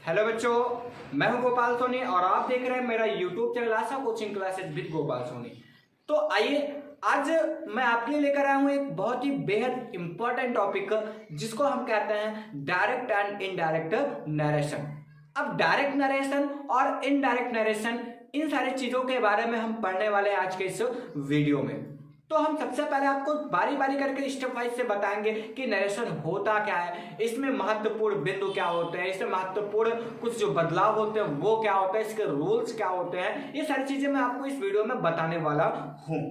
Hello बच्चों, मैं हूं गोपाल सोनी और आप देख रहे हैं मेरा YouTube channel Asha coaching classes with Gopal Soni. तो आइए आज मैं आपके लिए लेकर आया हूं एक बहुत ही बेहद इंपॉर्टेंट टॉपिक जिसको हम कहते हैं डायरेक्ट एंड इनडायरेक्ट नरेशन। अब डायरेक्ट नरेशन और इनडायरेक्ट नरेशन इन सारी चीजों के बारे में हम पढ़ने वाले हैं आज के इस वीडियो में। तो हम सबसे पहले आपको बारी बारी करके स्टेप वाइज से बताएंगे कि नरेशन होता क्या है, इसमें महत्वपूर्ण बिंदु क्या होते हैं, इसमें महत्वपूर्ण कुछ जो बदलाव होते हैं वो क्या होता है, इसके रूल्स क्या होते हैं, ये सारी चीजें मैं आपको इस वीडियो में बताने वाला हूं।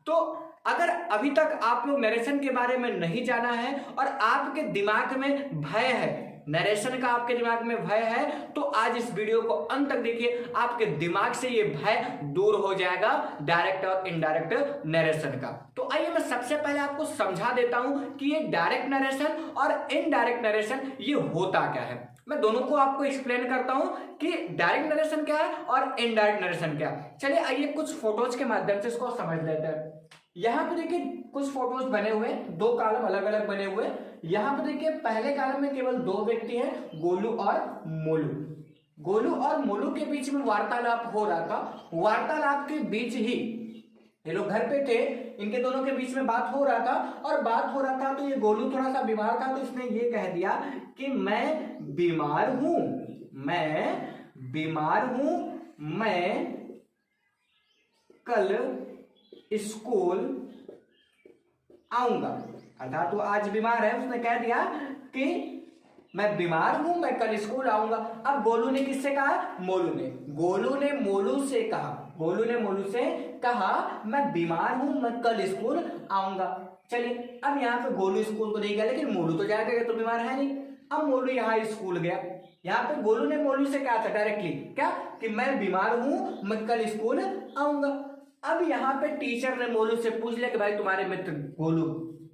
तो अगर अभी तक आप लोग नरेशन के बारे में नहीं जाना है और आपके दिमाग में भय है, नरेशन का आपके दिमाग में भय है, तो आज इस वीडियो को अंत तक देखिए, आपके दिमाग से ये भय दूर हो जाएगा डायरेक्ट और इनडायरेक्ट नरेशन का। तो आइए मैं सबसे पहले आपको समझा देता हूं कि ये डायरेक्ट नरेशन और इनडायरेक्ट नरेशन ये होता क्या है। मैं दोनों को आपको एक्सप्लेन करता हूं कि डायरेक्ट नरेशन क्या है और इनडायरेक्ट नरेशन क्या है। चलिए आइए कुछ फोटोज के माध्यम से इसको समझ लेते हैं। यहाँ पे देखिए कुछ फोटोज बने हुए, दो कॉलम अलग अलग बने हुए। यहाँ पे देखिए पहले कॉलम में केवल दो व्यक्ति हैं, गोलू और मोलू। गोलू और मोलू के बीच में वार्तालाप हो रहा था। वार्तालाप के बीच ही ये लोग घर पे थे, इनके दोनों के बीच में बात हो रहा था और बात हो रहा था तो ये गोलू थोड़ा सा बीमार था, तो इसने ये कह दिया कि मैं बीमार हूं, मैं कल स्कूल आऊंगा। अर्थात वो आज बीमार है, उसने कह दिया कि मैं बीमार हूं, मैं कल स्कूल आऊंगा। अब गोलू ने किससे कहा? गोलू ने मोलू से कहा मैं बीमार हूं, मैं कल स्कूल आऊंगा। चलिए अब यहाँ पे गोलू स्कूल तो नहीं गया, लेकिन मोलू तो जाएगा, तो बीमार है नहीं। अब मोलू यहाँ स्कूल गया। यहाँ पे गोलू ने मोलू से कहा था डायरेक्टली क्या कि मैं बीमार हूं, मैं कल स्कूल आऊंगा। अब यहाँ पे टीचर ने मोलू से पूछ लिया कि भाई तुम्हारे मित्र गोलू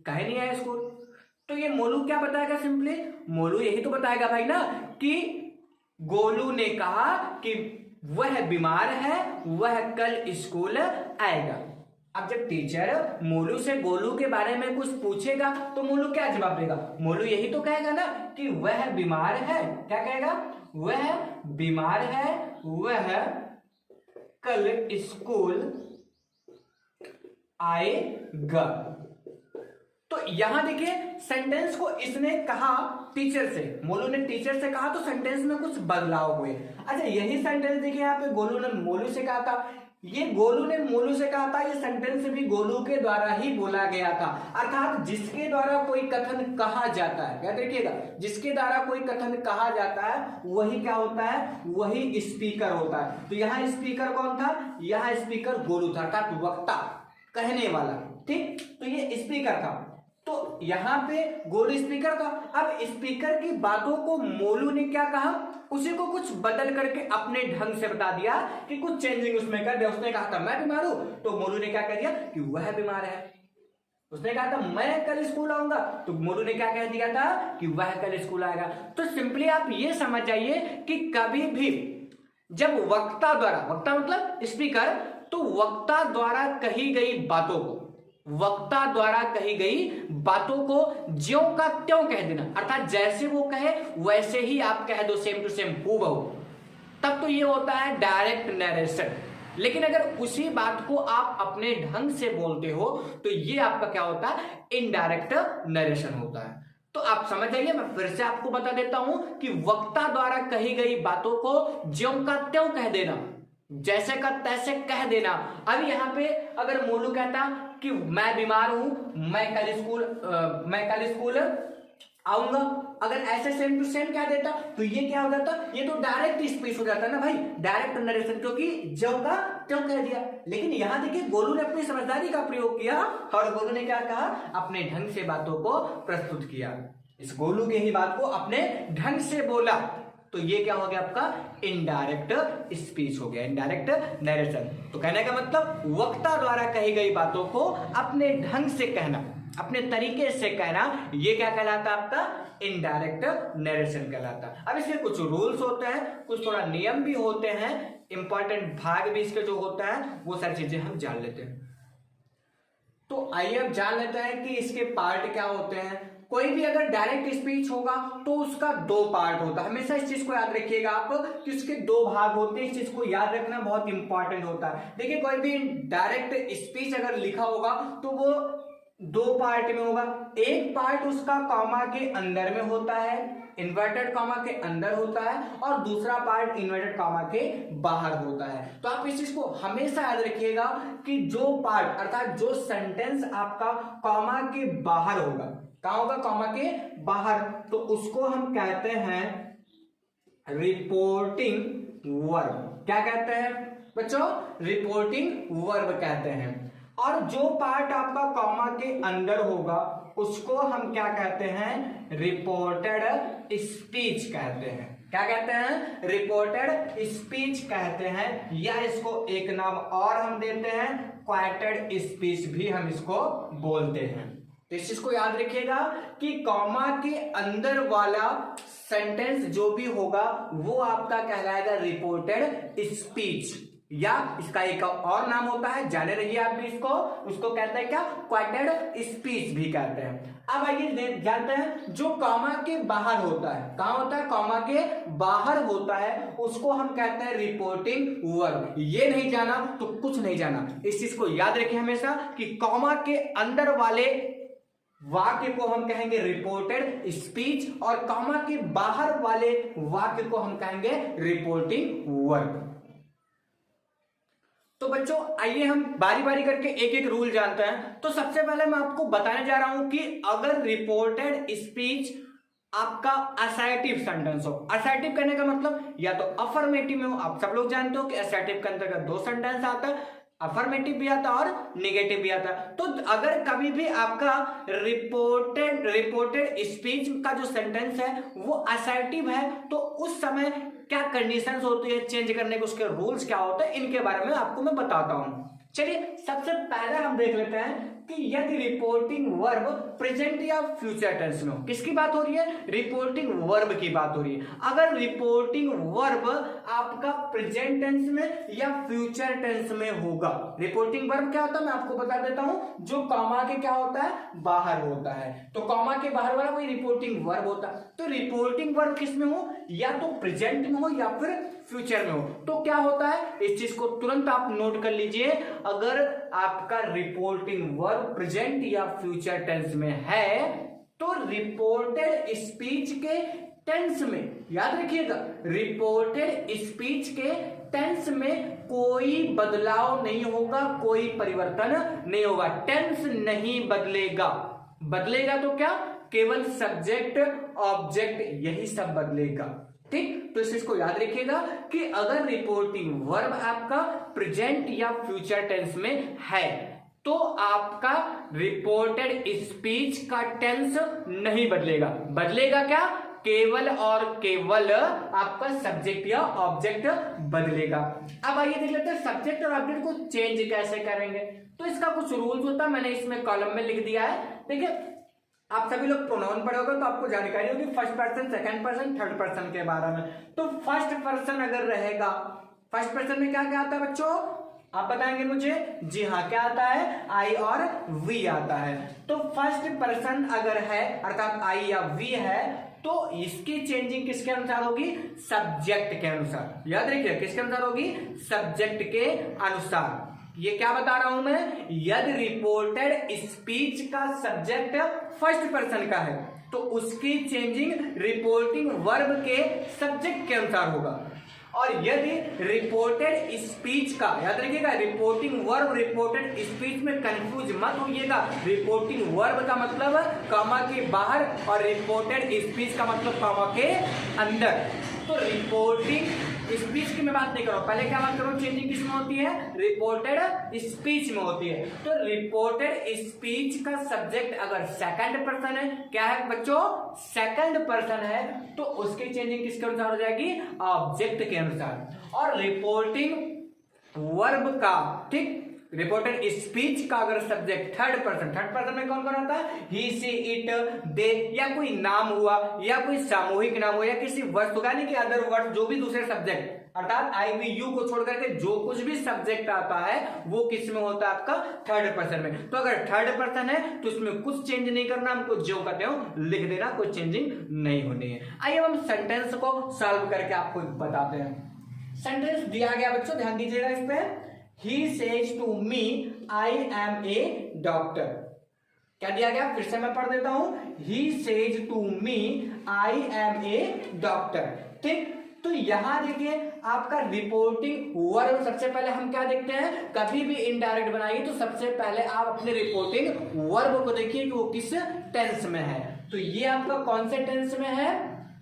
काहे नहीं आया स्कूल। तो ये मोलू क्या बताएगा? सिंपली मोलू यही तो बताएगा भाई ना कि गोलू ने कहा कि वह बीमार है, वह कल स्कूल आएगा। अब जब टीचर मोलू से गोलू के बारे में कुछ पूछेगा तो मोलू क्या जवाब देगा? मोलू यही तो कहेगा ना कि वह बीमार है। क्या कहेगा? वह बीमार है, वह कल स्कूल आएगा। तो यहां देखिए सेंटेंस को इसने कहा टीचर से, मोलू ने टीचर से कहा, तो सेंटेंस में कुछ बदलाव हुए। अच्छा यही सेंटेंस देखिए यहाँ पे गोलू ने मोलू से कहा था, ये गोलू ने मोलू से कहा था, ये सेंटेंस भी गोलू के द्वारा ही बोला गया था। अर्थात जिसके द्वारा कोई कथन कहा जाता है, क्या देखिएगा, जिसके द्वारा कोई कथन कहा जाता है वही क्या होता है? वही स्पीकर होता है। तो यहाँ स्पीकर कौन था? यहाँ स्पीकर गोलू था, अर्थात वक्ता, कहने वाला। ठीक, तो ये स्पीकर था, तो यहां पे गोलू स्पीकर था। अब स्पीकर की बातों को मोलू ने क्या कहा? उसी को कुछ बदल करके अपने ढंग से बता दिया कि कुछ चेंजिंग उसमें कर दिया। उसने कहा था मैं बीमार हूं, तो मोलू ने क्या कह दिया कि वह बीमार है। उसने कहा था मैं कल स्कूल आऊंगा, तो मोलू ने क्या कह दिया था कि वह कल स्कूल आएगा। तो सिंपली आप ये समझ जाइए कि कभी भी जब वक्ता द्वारा, वक्ता मतलब स्पीकर, तो वक्ता द्वारा कही गई बातों को ज्यों का त्यों कह देना, अर्थात जैसे वो कहे वैसे ही आप कह दो, सेम टू सेम हूबहू, तब तो ये होता है डायरेक्ट नरेशन। लेकिन अगर उसी बात को आप अपने ढंग से बोलते हो तो ये आपका क्या होता है? इनडायरेक्ट नरेशन होता है। तो आप समझ जाइए, मैं फिर से आपको बता देता हूं कि वक्ता द्वारा कही गई बातों को ज्यों का त्यों कह देना, जैसे का तैसे कह देना। अब यहाँ पे अगर मोलू कहता कि मैं बीमार हूं, मैं कल स्कूल आऊंगा, अगर ऐसे सेम टू सेम कह देता तो ये क्या हो जाता? ये तो डायरेक्ट स्पीच हो जाता ना भाई, डायरेक्ट नरेशन, क्योंकि ज्यों का त्यों कह दिया। लेकिन यहां देखिए गोलू ने अपनी समझदारी का प्रयोग किया और गोलू ने क्या कहा? अपने ढंग से बातों को प्रस्तुत किया। इस गोलू की ही बात को अपने ढंग से बोला, तो ये क्या हो गया? आपका इनडायरेक्ट स्पीच हो गया, इनडायरेक्ट नरेशन। तो कहने का मतलब वक्ता द्वारा कही गई बातों को अपने ढंग से कहना, अपने तरीके से कहना, ये क्या कहलाता? आपका इनडायरेक्ट नरेशन कहलाता। अब इसके कुछ रूल्स होते हैं, कुछ थोड़ा नियम भी होते हैं, इंपॉर्टेंट भाग भी इसके जो होता है, वो सारी चीजें हम जान लेते हैं। तो आइए अब जान लेते हैं कि इसके पार्ट क्या होते हैं, कोई भी अगर डायरेक्ट स्पीच होगा तो उसका दो पार्ट होता है, हमेशा इस चीज को याद रखिएगा आप कि उसके दो भाग होते हैं, इस चीज को याद रखना बहुत इंपॉर्टेंट होता है। देखिए कोई भी डायरेक्ट स्पीच अगर लिखा होगा तो वो दो पार्ट में होगा, एक पार्ट उसका कॉमा के अंदर में होता है, इन्वर्टेड कॉमा के अंदर होता है, और दूसरा पार्ट इन्वर्टेड कॉमा के बाहर होता है। तो आप इस चीज को हमेशा याद रखिएगा कि जो पार्ट अर्थात जो सेंटेंस आपका कॉमा के बाहर होगा, कहां होगा, कॉमा के बाहर, तो उसको हम कहते हैं रिपोर्टिंग वर्ब। क्या कहते हैं बच्चों, रिपोर्टिंग वर्ब कहते हैं। और जो पार्ट आपका कॉमा के अंदर होगा उसको हम क्या कहते हैं, रिपोर्टेड स्पीच कहते हैं। क्या कहते हैं, रिपोर्टेड स्पीच कहते हैं, या इसको एक नाम और हम देते हैं क्वाइटेड स्पीच भी हम इसको बोलते हैं। तो इस चीज को याद रखिएगा कि कॉमा के अंदर वाला सेंटेंस जो भी होगा वो आपका कहलाएगा रिपोर्टेड स्पीच, या इसका एक और नाम होता है, जाने रहिए आप भी इसको, उसको कहते हैं क्या, क्वाइटेड स्पीच भी कहते हैं। अब आइए जानते हैं जो कॉमा के बाहर होता है, कहां होता है, कॉमा के बाहर होता है, उसको हम कहते हैं रिपोर्टिंग वर्ब। ये नहीं जाना तो कुछ नहीं जाना, इस चीज को याद रखिए हमेशा कि कॉमा के अंदर वाले वाक्य को हम कहेंगे रिपोर्टेड स्पीच, और कॉमा के बाहर वाले वाक्य को हम कहेंगे रिपोर्टिंग वर्ब। तो बच्चों आइए हम बारी बारी करके एक एक रूल जानते हैं। तो सबसे पहले मैं आपको बताने जा रहा हूं कि अगर रिपोर्टेड स्पीच आपका असर्टिव सेंटेंस हो, असर्टिव कहने का मतलब या तो अफर्मेटिव में हो, आप सब लोग जानते हो कि असर्टिव के अंतर्गत दो सेंटेंस आता है, अफर्मेटिव भी आता है और निगेटिव भी आता है। तो अगर कभी भी आपका रिपोर्टेड स्पीच का जो सेंटेंस है वो असर्टिव है तो उस समय क्या कंडीशंस होती है चेंज करने के, उसके रूल्स क्या होते हैं, इनके बारे में आपको मैं बताता हूं। चलिए सबसे पहले हम देख लेते हैं कि यदि रिपोर्टिंग वर्ब प्रेजेंट या फ्यूचर टेंस में हो। किसकी बात हो रही है, रिपोर्टिंग वर्ब की बात हो रही है। अगर रिपोर्टिंग वर्ब आपका प्रेजेंट टेंस में या फ्यूचर टेंस में होगा, रिपोर्टिंग वर्ब क्या होता है मैं आपको बता देता हूं, जो कॉमा के क्या होता है, बाहर होता है। तो कॉमा के बाहर वाला वही रिपोर्टिंग वर्ब होता है। तो रिपोर्टिंग वर्ब किस में हो, या तो प्रेजेंट में हो या फिर फ्यूचर में हो। तो क्या होता है, इस चीज को तुरंत आप नोट कर लीजिए, अगर आपका रिपोर्टिंग वर्ब प्रेजेंट या फ्यूचर टेंस में है तो रिपोर्टेड स्पीच के टेंस में, याद रखिएगा, रिपोर्टेड स्पीच के टेंस में कोई बदलाव नहीं होगा, कोई परिवर्तन नहीं होगा, टेंस नहीं बदलेगा। बदलेगा तो क्या, केवल सब्जेक्ट ऑब्जेक्ट यही सब बदलेगा। ठीक, तो इस चीज को याद रखिएगा कि अगर रिपोर्टिंग वर्ब आपका प्रेजेंट या फ्यूचर टेंस में है तो आपका रिपोर्टेड स्पीच का टेंस नहीं बदलेगा। बदलेगा क्या, केवल और केवल आपका सब्जेक्ट या ऑब्जेक्ट बदलेगा। अब आइए देख लेते हैं सब्जेक्ट और ऑब्जेक्ट को चेंज कैसे करेंगे। तो इसका कुछ रूल्स होता है, मैंने इसमें कॉलम में लिख दिया है। देखिए आप सभी लोग प्रोनाउन पढ़े होगे तो आपको जानकारी होगी first person, second person, third person के बारे में। तो फर्स्ट पर्सन अगर रहेगा, फर्स्ट पर्सन में क्या क्या आता है बच्चों, आप बताएंगे मुझे, जी हाँ, क्या आता है, आई और वी आता है। तो फर्स्ट पर्सन अगर है अर्थात आई या वी है तो इसकी चेंजिंग किसके अनुसार होगी, सब्जेक्ट के अनुसार। याद रखिए किसके अनुसार होगी, सब्जेक्ट के अनुसार। ये क्या बता रहा हूं मैं, यदि रिपोर्टेड स्पीच का सब्जेक्ट फर्स्ट पर्सन का है तो उसकी चेंजिंग रिपोर्टिंग वर्ब के सब्जेक्ट के अनुसार होगा। और यदि रिपोर्टेड स्पीच का, याद रखिएगा, रिपोर्टिंग वर्ब रिपोर्टेड स्पीच में कंफ्यूज मत होइएगा। रिपोर्टिंग वर्ब का मतलब कॉमा के बाहर और रिपोर्टेड स्पीच का मतलब कॉमा के अंदर। तो रिपोर्टिंग स्पीच की मैं बात नहीं कर रहा हूं, पहले क्या बात करूं, चेंजिंग किस में होती है, रिपोर्टेड स्पीच में होती है। तो रिपोर्टेड स्पीच का सब्जेक्ट अगर सेकंड पर्सन है, क्या है बच्चों, सेकंड पर्सन है, तो उसकी चेंजिंग किसके अनुसार हो जाएगी, ऑब्जेक्ट के अनुसार। और रिपोर्टिंग वर्ब का, ठीक, रिपोर्टेड स्पीच का अगर सब्जेक्ट थर्ड पर्सन में कौन कौन आता है, ही सी इट दे, या कोई नाम हुआ या कोई सामूहिक नाम हुआ या किसी वस्तु यानी कि अदर वर्ड जो भी दूसरे सब्जेक्ट अर्थात आई वी यू को छोड़ करके जो कुछ भी सब्जेक्ट आता है वो किस में होता है आपका थर्ड पर्सन में। तो अगर थर्ड पर्सन है तो इसमें कुछ चेंज नहीं करना, हमको जो कहते हो लिख देना, कोई चेंजिंग नहीं होनी है। आइए हम सेंटेंस को सॉल्व करके आपको बताते हैं। सेंटेंस दिया गया बच्चों, ध्यान दीजिएगा इस पे। He says to me, I am a doctor। क्या दिया गया, फिर से मैं पढ़ देता हूं। He says to me, I am a doctor। ठीक, तो यहां देखिए आपका रिपोर्टिंग वर्ब, सबसे पहले हम क्या देखते हैं, कभी भी इनडायरेक्ट बनाइए तो सबसे पहले आप अपने रिपोर्टिंग वर्ब को देखिए कि वो किस टेंस में है। तो ये आपका कौन से टेंस में है,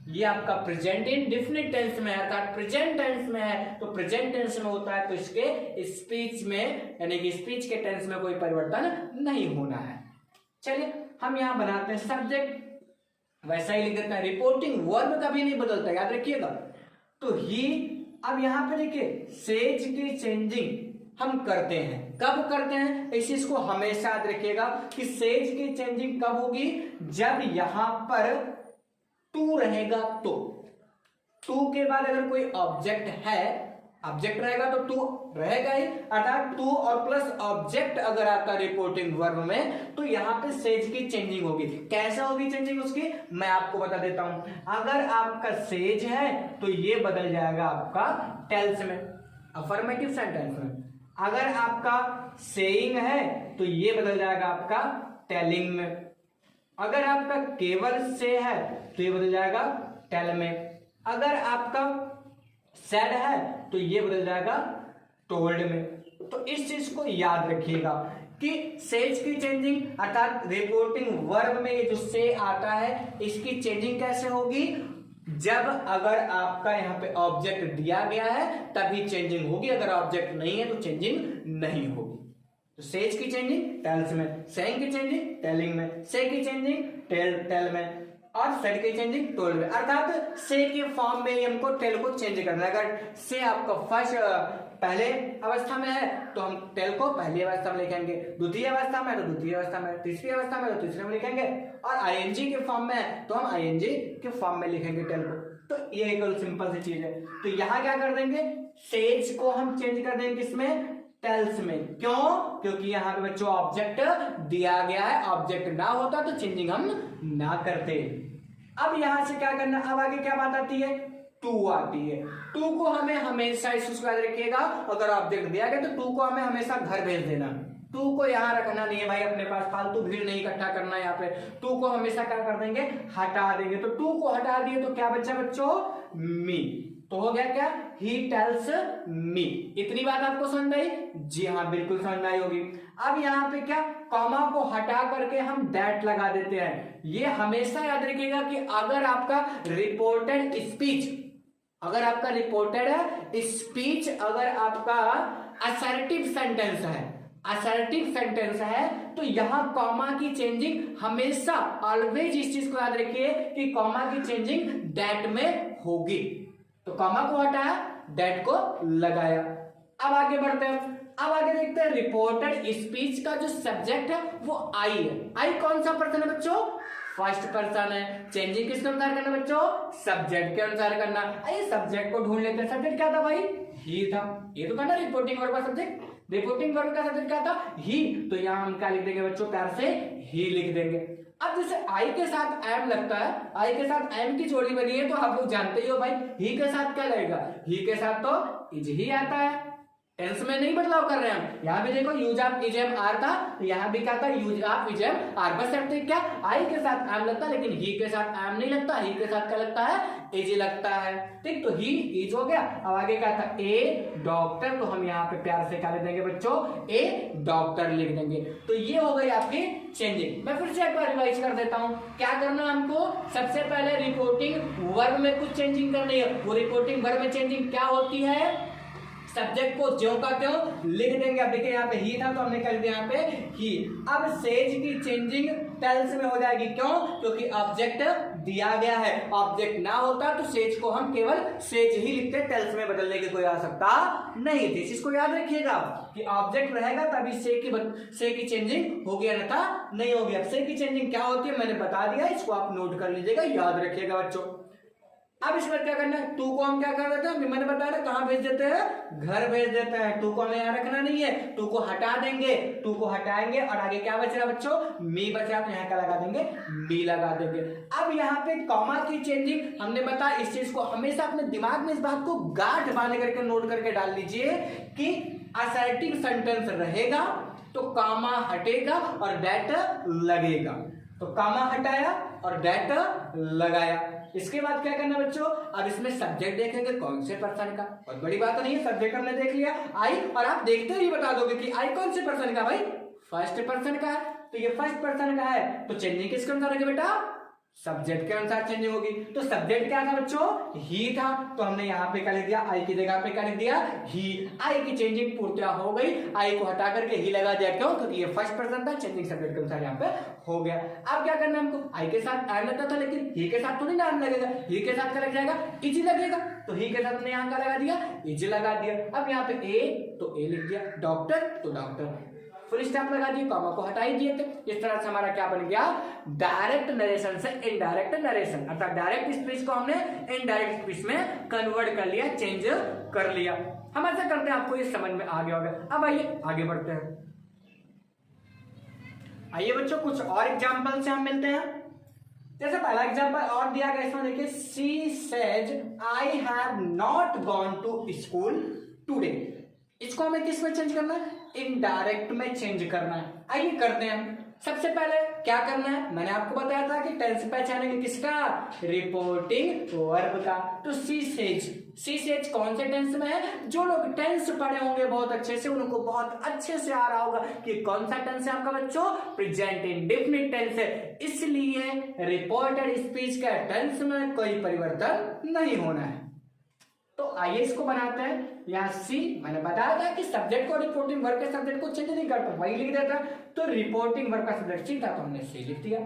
ये आपका प्रेजेंट इंडेफिनिट टेंस में है, अर्थात प्रेजेंट टेंस में है। तो प्रेजेंट टेंस में होता है तो इसके स्पीच में यानी कि स्पीच के टेंस में कोई परिवर्तन नहीं होना है। चलिए हम यहां बनाते हैं सब्जेक्ट, वैसा ही लिख देते हैं। रिपोर्टिंग वर्ब कभी नहीं बदलता, याद रखिएगा। तो ही, अब यहां पे देखिए सेज की चेंजिंग हम करते हैं, कब करते हैं इस चीज को हमेशा याद रखिएगा कि सेज की चेंजिंग कब होगी, जब यहां पर टू रहेगा तो। टू के बाद अगर कोई ऑब्जेक्ट है, ऑब्जेक्ट रहेगा तो टू रहेगा ही, अर्थात टू और प्लस ऑब्जेक्ट अगर आता रिपोर्टिंग वर्ब में तो यहां पे सेज की चेंजिंग होगी। कैसे होगी चेंजिंग उसकी, मैं आपको बता देता हूं। अगर आपका सेज है तो ये बदल जाएगा आपका टेल्स में, अफर्मेटिव सेंटेंस में। अगर आपका सेइंग है तो ये बदल जाएगा आपका टेलिंग में। अगर आपका केवल से है तो ये बदल जाएगा टेल में। अगर आपका सेड है तो ये बदल जाएगा टोल्ड में। तो इस चीज को याद रखिएगा कि सेज की चेंजिंग अर्थात रिपोर्टिंग वर्ब में ये जो से आता है इसकी चेंजिंग कैसे होगी, जब अगर आपका यहाँ पे ऑब्जेक्ट दिया गया है तभी चेंजिंग होगी, अगर ऑब्जेक्ट नहीं है तो चेंजिंग नहीं होगी। तो सेज की चेंजिंग टेल्स में, सेइंग की चेंजिंग टेलिंग में, से की चेंजिंग टेल में और सेड की चेंजिंग टोल्ड में। अर्थात से के फॉर्म में हमको टेल को चेंज करना है। अगर से आपका फर्स्ट पहले अवस्था में है तो हम टेल को पहली अवस्था में लिखेंगे, द्वितीय अवस्था में है तो द्वितीय अवस्था में, तीसरी अवस्था में तो तीसरे में लिखेंगे, और आईएनजी के फॉर्म में है तो हम आईएनजी के फॉर्म में लिखेंगे टेल को। तो ये एक सिंपल सी चीज है। तो यहाँ क्या कर देंगे, सेज को हम चेंज कर देंगे किसमें, टेल्स में। क्यों, क्योंकि यहाँ पे बच्चों ऑब्जेक्ट दिया गया है, ऑब्जेक्ट ना होता तो चेंजिंग हम ना करते। अब यहां से क्या करना, अब आगे क्या बात आती है, टू आती है। टू को हमें हमेशा इस चीज को याद रखिएगा, अगर ऑब्जेक्ट दिया गया तो टू को हमें हमेशा घर भेज देना। टू को यहाँ रखना नहीं है भाई, अपने पास फालतू भीड़ नहीं इकट्ठा करना है। यहाँ पे टू को हमेशा क्या कर देंगे, हटा देंगे। तो टू को हटा दिए तो क्या बच्चा बच्चों, मी। तो हो गया क्या, ही टेल्स मी। इतनी बात आपको समझ में आई? जी हाँ, बिल्कुल समझ में आई होगी। अब यहाँ पे क्या, कॉमा को हटा करके हम दैट लगा देते हैं। ये हमेशा याद रखिएगा कि अगर आपका रिपोर्टेड स्पीच, अगर आपका रिपोर्टेड स्पीच अगर आपका असर्टिव सेंटेंस है, असर्टिव सेंटेंस है तो यहां कॉमा की चेंजिंग हमेशा ऑलवेज इस चीज को याद रखिए कि कॉमा की चेंजिंग दैट में होगी। तो कॉमा को हटाया, दैट को लगाया। अब आगे बढ़ते हैं। अब आगे देखते हैं रिपोर्टेड स्पीच का जो सब्जेक्ट है वो आई है। आई कौन सा पर्सन है बच्चों, फर्स्ट पर्सन है। चेंजिंग किसके अनुसार करना बच्चों, सब्जेक्ट के अनुसार करना। आइए सब्जेक्ट को ढूंढ लेते हैं। सब्जेक्ट क्या था भाई, ही था। ये तो था ना रिपोर्टिंग वर्ब का सब्जेक्ट, रिपोर्टिंग वर्ब का सब्जेक्ट क्या था, ही। तो यहां हम क्या लिख देंगे बच्चों, प्यार से ही लिख देंगे। अब जैसे आई के साथ एम लगता है, आई के साथ एम की जोड़ी बनी है तो आप लोग जानते ही हो भाई, ही के साथ क्या लगेगा, ही के साथ तो इज ही आता है। टेंस में नहीं बदलाव कर रहे हैं हम। यहाँ भी देखो use of is am are था, तो यहाँ भी क्या था, use of is am are. बस करते क्या, आई के साथ एम लगता है लेकिन ही के साथ एम नहीं लगता, ही के साथ क्या लगता है, इज लगता है। ठीक, तो ही इज हो गया। अब आगे क्या था, ए डॉक्टर। तो हम यहाँ पे प्यार से क्या लिख देंगे बच्चों, ए डॉक्टर लिख देंगे। तो ये हो गई आपकी चेंजिंग। मैं फिर से एक बार रिवाइज कर देता हूँ। क्या करना है हमको, सबसे पहले रिपोर्टिंग वर्ब में कुछ चेंजिंग करनी है। वो रिपोर्टिंग वर्ब में चेंजिंग क्या होती है, सब्जेक्ट को ज्यों का त्यों लिख देंगे। अब देखिए यहाँ पे ही था तो हमने कर दिया यहाँ पे ही। अब सेज की चेंजिंग टेंस में हो जाएगी, क्यों? क्योंकि ऑब्जेक्ट दिया गया है। ऑब्जेक्ट ना होता तो सेज को हम केवल सेज ही लिखते, टेंस में बदलने की कोई आवश्यकता नहीं थी। इस चीज को याद रखिएगा कि ऑब्जेक्ट रहेगा तभी से की चेंजिंग होगी, अन्यथा नहीं होगी। अब से की चेंजिंग क्या होती है मैंने बता दिया, इसको आप नोट कर लीजिएगा, याद रखिएगा बच्चों। अब इसके बाद क्या करना है, टू को हम क्या कर देते हैं, मैंने बताया ना कहां भेज देते हैं, घर भेज देते हैं। टू को हमें यहाँ रखना नहीं है, टू को हटा देंगे, टू को हटाएंगे और आगे क्या बच रहा बच्चों, मी बच रहा, तो यहाँ क्या लगा देंगे, मी लगा देंगे। अब यहाँ पे कॉमा की चेंजिंग हमने बताया, इस चीज को हमेशा अपने दिमाग में इस बात को गांठ बांध करके नोट करके डाल लीजिए कि असर्टिव सेंटेंस रहेगा तो कॉमा हटेगा और डेट लगेगा। तो कॉमा हटाया और डेट लगाया। इसके बाद क्या करना बच्चों, अब इसमें सब्जेक्ट देखेंगे कौन से पर्सन का। बहुत बड़ी बात नहीं है, सब्जेक्ट हमने देख लिया आई, और आप देखते ही बता दोगे कि आई कौन से पर्सन का, भाई फर्स्ट पर्सन का है। तो ये फर्स्ट पर्सन का है तो चेंजिंग किसके अनुसार होगी बेटा, सब्जेक्ट के अनुसार चेंजिंग होगी। तो सब्जेक्ट क्या था बच्चों, ही था, तो हमने यहाँ पे क्या लिख दिया, आई की जगह पे क्या लिख दिया, ही। आई की चेंजिंग पूर्तिया हो गई, आई को हटा करके ही लगा दिया, क्यों? क्योंकि ये फर्स्ट पर्सन था, चेंजिंग सब्जेक्ट के अनुसार यहाँ पे हो गया। अब क्या करना है हमको, आई के साथ नाम लगता था, लेकिन ही के साथ थोड़ी नाम लगेगा, ही के साथ क्या लग जाएगा, इज लगेगा। तो ही के साथ हमने यहाँ क्या लगा दिया, इज लगा दिया। अब यहाँ पे ए तो ए लिख दिया, डॉक्टर तो डॉक्टर, फुल स्टॉप लगा दिए, कॉमा को हटा ही दिए थे। इस तरह से हमारा क्या बन गया, डायरेक्ट नरेशन से इनडायरेक्ट नरेशन, अर्थात डायरेक्ट स्पीच को हमने इनडायरेक्ट स्पीच में कन्वर्ट कर लिया, चेंज कर लिया। हम ऐसा करते हैं, आपको ये समझ में आ गया होगा। अब आइए आगे बढ़ते हैं। आइए बच्चों कुछ और एग्जाम्पल से हम मिलते हैं। जैसे पहला एग्जाम्पल और दिया गया, इसमें देखिए, she says I have not gone to school today. इसको हमें किस में चेंज करना है, इनडायरेक्ट में चेंज करना है। आइए करते हैं। सबसे पहले क्या करना है, मैंने आपको बताया था कि टेंस पहचानेंगे किसका, रिपोर्टिंग वर्ब का। तो सी सेज कौन से टेंस में है, जो लोग टेंस पढ़े होंगे बहुत अच्छे से उनको बहुत अच्छे से आ रहा होगा कि कौन सा टेंस है आपका बच्चों, प्रेजेंट इंडेफिनिट टेंस है। इसलिए रिपोर्टेड स्पीच का टेंस में कोई परिवर्तन नहीं होना है। तो आइए इसको बनाते हैं। यहाँ सी मैंने बताया था कि सब्जेक्ट को रिपोर्टिंग वर्ब के सब्जेक्ट को चेंज नहीं करता, वही लिख देता। तो रिपोर्टिंग वर्ब का सब्जेक्ट सी था तो हमने सी लिख दिया।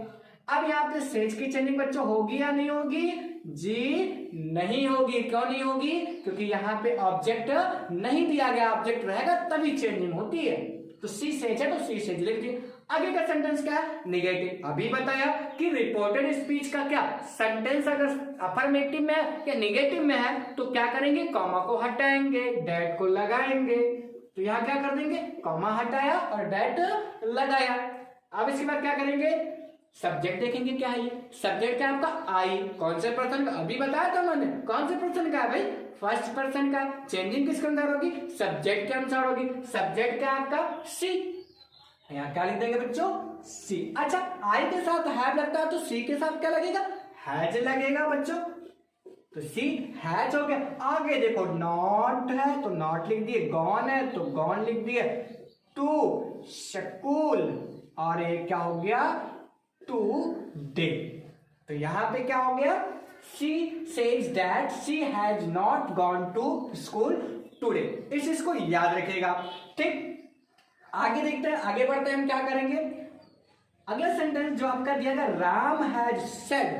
अब यहाँ पे सेज की चेंजिंग बच्चों होगी या नहीं होगी, जी नहीं होगी। क्यों नहीं होगी, क्योंकि यहाँ पे ऑब्जेक्ट नहीं दिया गया, ऑब्जेक्ट रहेगा तभी चेंजिंग होती है। तो सी सेज है तो सी सेज लिख दिए। आगे का सेंटेंस क्या है, निगेटिव। अभी बताया कि रिपोर्टेड स्पीच का क्या सेंटेंस अगर अफर्मेटिव में या निगेटिव में है तो क्या करेंगे, कॉमा को हटाएंगे, डेट को लगाएंगे। तो यहाँ क्या कर देंगे, कॉमा हटाया और डेट लगाया। अब इसके बाद क्या करेंगे, सब्जेक्ट देखेंगे क्या है, ये सब्जेक्ट क्या है आपका, आई। कौन से पर्सन का, अभी बताया था मैंने, कौन से पर्सन का है भाई, फर्स्ट पर्सन का। चेंजिंग किसके अनुसार होगी, सब्जेक्ट के अनुसार होगी। सब्जेक्ट क्या है आपका, सी। यहाँ क्या लिख देंगे बच्चों, सी। अच्छा आई के साथ हैव लगता है तो सी के साथ क्या लगेगा, हैज लगेगा बच्चों। तो सी हैज हो गया। आगे देखो नॉट है तो नॉट लिख दिए, गॉन है तो गॉन लिख दिए, टू स्कूल और ये क्या हो गया, टू डे। तो यहां पे क्या हो गया, she says that she has not gone to school today. इस चीज को याद रखिएगा, ठीक। आगे देखते हैं, आगे बढ़ते हैं, हम क्या करेंगे। अगला सेंटेंस जो आपका दिया गया, Ram has said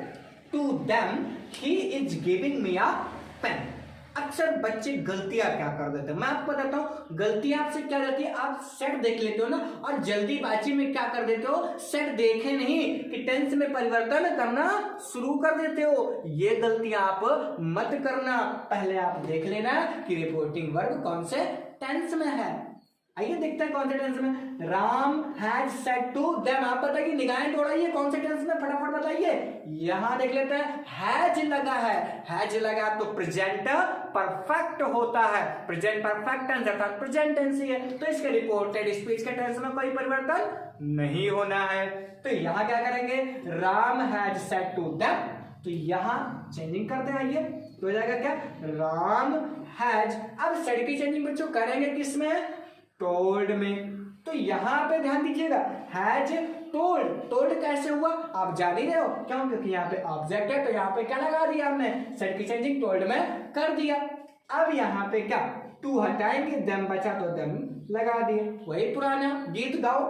to them he is giving me a pen. अक्सर बच्चे गलतियां क्या कर देते हैं, मैं आपको बताता हूं। गलतियां आपसे क्या रहती है, आप सेट देख लेते हो ना और जल्दीबाजी में क्या कर देते हो, सेट देखे नहीं कि टेंस में परिवर्तन करना शुरू कर देते हो। ये गलतियां आप मत करना, पहले आप देख लेना कि रिपोर्टिंग वर्ब कौन से टेंस में है। आइए देखते हैं कौन से टेंस में, Ram has said to them. आप बताइए, निगाहें दौड़ाइए, कौन से टेंस में, फटाफट बताइए। यहां देख लेते हैं, हैज लगा है, हैज लगा तो प्रेजेंट परफेक्ट होता है, प्रेजेंट परफेक्ट टेंस अर्थात प्रेजेंट टेंस ही है। तो इसके रिपोर्टेड स्पीच के टेंस में कोई परिवर्तन नहीं होना है। तो यहां क्या करेंगे, Ram has said to them, तो यहां चेंजिंग करते हैं। आइए तो हो जाएगा क्या, राम हैज। अब सेड की चेंजिंग बच्चों करेंगे किसमें, टोल्ड में। तो यहां पे ध्यान दीजिएगा, हैज टोल्ड, टोल्ड कैसे हुआ आप जान ही रहे हो, क्यों, क्योंकि यहाँ पे ऑब्जेक्ट है तो यहाँ पे क्या लगा दिया हमने, सेड की चेंजिंग टोल्ड में कर दिया। अब यहाँ पे क्या, टू हटाएंगे, देम बचा तो देम लगा दिए, वही पुराना गीत गाओ,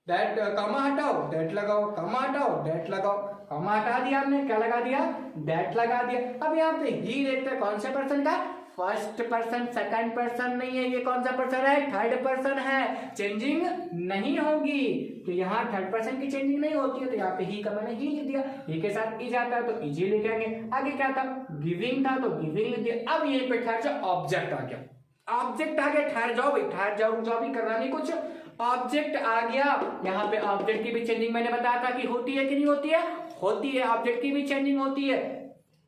दैट कमा हटाओ दैट लगाओ, कमा हटाओ दैट लगाओ, कमा हटा दिया आपने, क्या लगा दिया, दैट लगा दिया। अब यहाँ पे ही देखते हैं कौन से पर्सन का, फर्स्ट पर्सन, सेकंड पर्सन नहीं है, ये कौन सा पर्सन है, थर्ड पर्सन है, चेंजिंग नहीं होगी। तो यहाँ थर्ड पर्सन की चेंजिंग नहीं होती है, तो यहाँ पे ही का मैंने ही लिख दिया, ही के साथ ई जाता है तो इजी लिखेंगे। आगे क्या था, गिविंग था तो गिविंग लिख दिया। अब यहीं पे ठहर जाओ, ऑब्जेक्ट आ गया, ऑब्जेक्ट आ गया, ठहर जाओ भाई, ठहर जाओ, जो भी करना नहीं कुछ, ऑब्जेक्ट आ गया। यहाँ पे ऑब्जेक्ट की भी चेंजिंग मैंने बताया था कि होती है कि नहीं होती है, होती है, ऑब्जेक्ट की भी चेंजिंग होती है।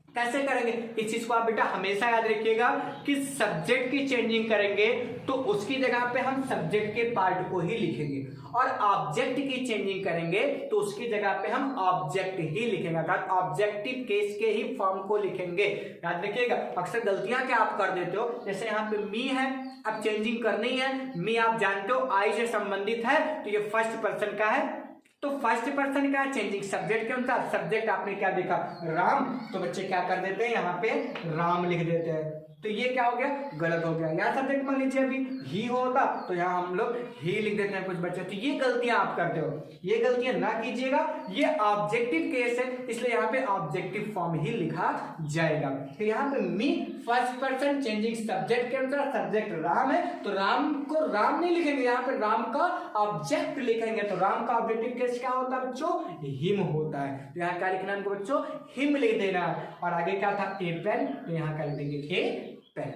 कैसे करेंगे इस चीज को आप बेटा हमेशा याद रखिएगा कि सब्जेक्ट की चेंजिंग करेंगे तो उसकी जगह पे हम सब्जेक्ट के पार्ट को ही लिखेंगे, और ऑब्जेक्ट की चेंजिंग करेंगे तो उसकी जगह पे हम ऑब्जेक्ट ही लिखेंगे, अर्थात ऑब्जेक्टिव केस के ही फॉर्म को लिखेंगे। याद रखिएगा, अक्सर गलतियां क्या आप कर देते हो, जैसे यहाँ पे मी है, अब चेंजिंग करनी है, मी आप जानते हो आई से संबंधित है तो ये फर्स्ट पर्सन का है, तो फर्स्ट पर्सन का चेंजिंग सब्जेक्ट के अनुसार, सब्जेक्ट आपने क्या देखा, राम, तो बच्चे क्या कर देते हैं, यहाँ पे राम लिख देते हैं, तो ये क्या हो गया, गलत हो गया। यहाँ सब्जेक्ट मान लीजिए अभी ही होता तो यहाँ हम लोग ही लिख देते हैं कुछ बच्चे, तो ये गलतियां आप करते हो, ये गलतियां ना कीजिएगा, ये ऑब्जेक्टिव केस है इसलिए यहाँ पे ऑब्जेक्टिव फॉर्म ही लिखा जाएगा। तो यहाँ पे मी फर्स्ट पर्सन चेंजिंग सब्जेक्ट के अनुसार, सब्जेक्ट राम है तो राम को राम नहीं लिखेंगे, यहाँ पे राम का ऑब्जेक्ट लिखेंगे, तो राम का ऑब्जेक्टिव केस क्या होता है बच्चों, हिम होता है, तो यहाँ क्या लिखना है बच्चों, हिम लिख देना। और आगे क्या था, ए पेन, तो यहाँ क्या लिख देंगे, ए पेन।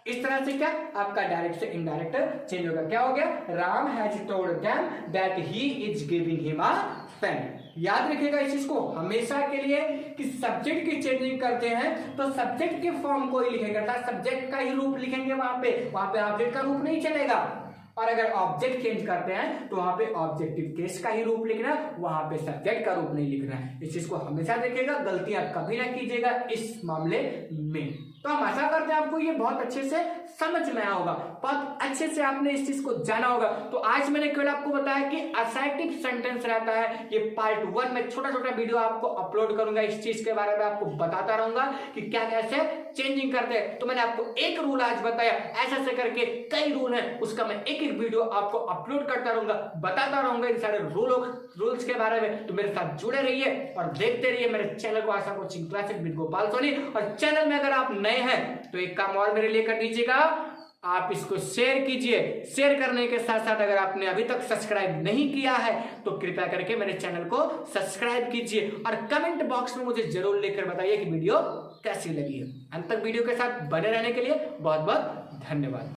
इस तरह से क्या आपका डायरेक्ट से इनडायरेक्ट चेंज होगा, क्या हो गया, Ram has told them that he is giving him a pen. याद रखिएगा इस चीज को हमेशा के लिए कि सब्जेक्ट की चेंजिंग करते हैं तो सब्जेक्ट के फॉर्म को ही लिखेंगे, अर्थात सब्जेक्ट का ही रूप लिखेंगे, वहां पे ऑब्जेक्ट का रूप नहीं चलेगा। और अगर ऑब्जेक्ट चेंज करते हैं तो वहां पे ऑब्जेक्टिव केस का ही रूप लिखना, वहां पे सब्जेक्ट का रूप नहीं लिखना है। इस चीज को हमेशा देखिएगा, गलतियां कभी ना कीजिएगा इस मामले में। तो हम आशा करते हैं आपको ये बहुत अच्छे से समझ में आया होगा, बहुत अच्छे से आपने इस चीज को जाना होगा। तो आज मैंने केवल आपको बताया कि असर्टिव सेंटेंस रहता है, ये पार्ट 1 में छोटा छोटा वीडियो आपको अपलोड करूंगा, इस चीज के बारे में आपको बताता रहूंगा कि क्या कैसे चेंजिंग करते हैं। तो मैंने आपको एक रूल आज बताया, ऐसे ऐसे करके कई रूल हैं, उसका मैं एक एक वीडियो आपको अपलोड करता रहूंगा, बताता रहूंगा इन सारे रूल्स के बारे में। तो मेरे साथ जुड़े रहिए और देखते रहिए मेरे चैनल को, Asha coaching classes with Gopal Soni. और चैनल में अगर आप नए हैं तो एक काम और मेरे लिए कर दीजिएगा, आप इसको शेयर कीजिए। शेयर करने के साथ साथ अगर आपने अभी तक सब्सक्राइब नहीं किया है तो कृपया करके मेरे चैनल को सब्सक्राइब कीजिए, और कमेंट बॉक्स में मुझे जरूर लिखकर बताइए कि वीडियो कैसी लगी है। अंत तक वीडियो के साथ बने रहने के लिए बहुत बहुत धन्यवाद।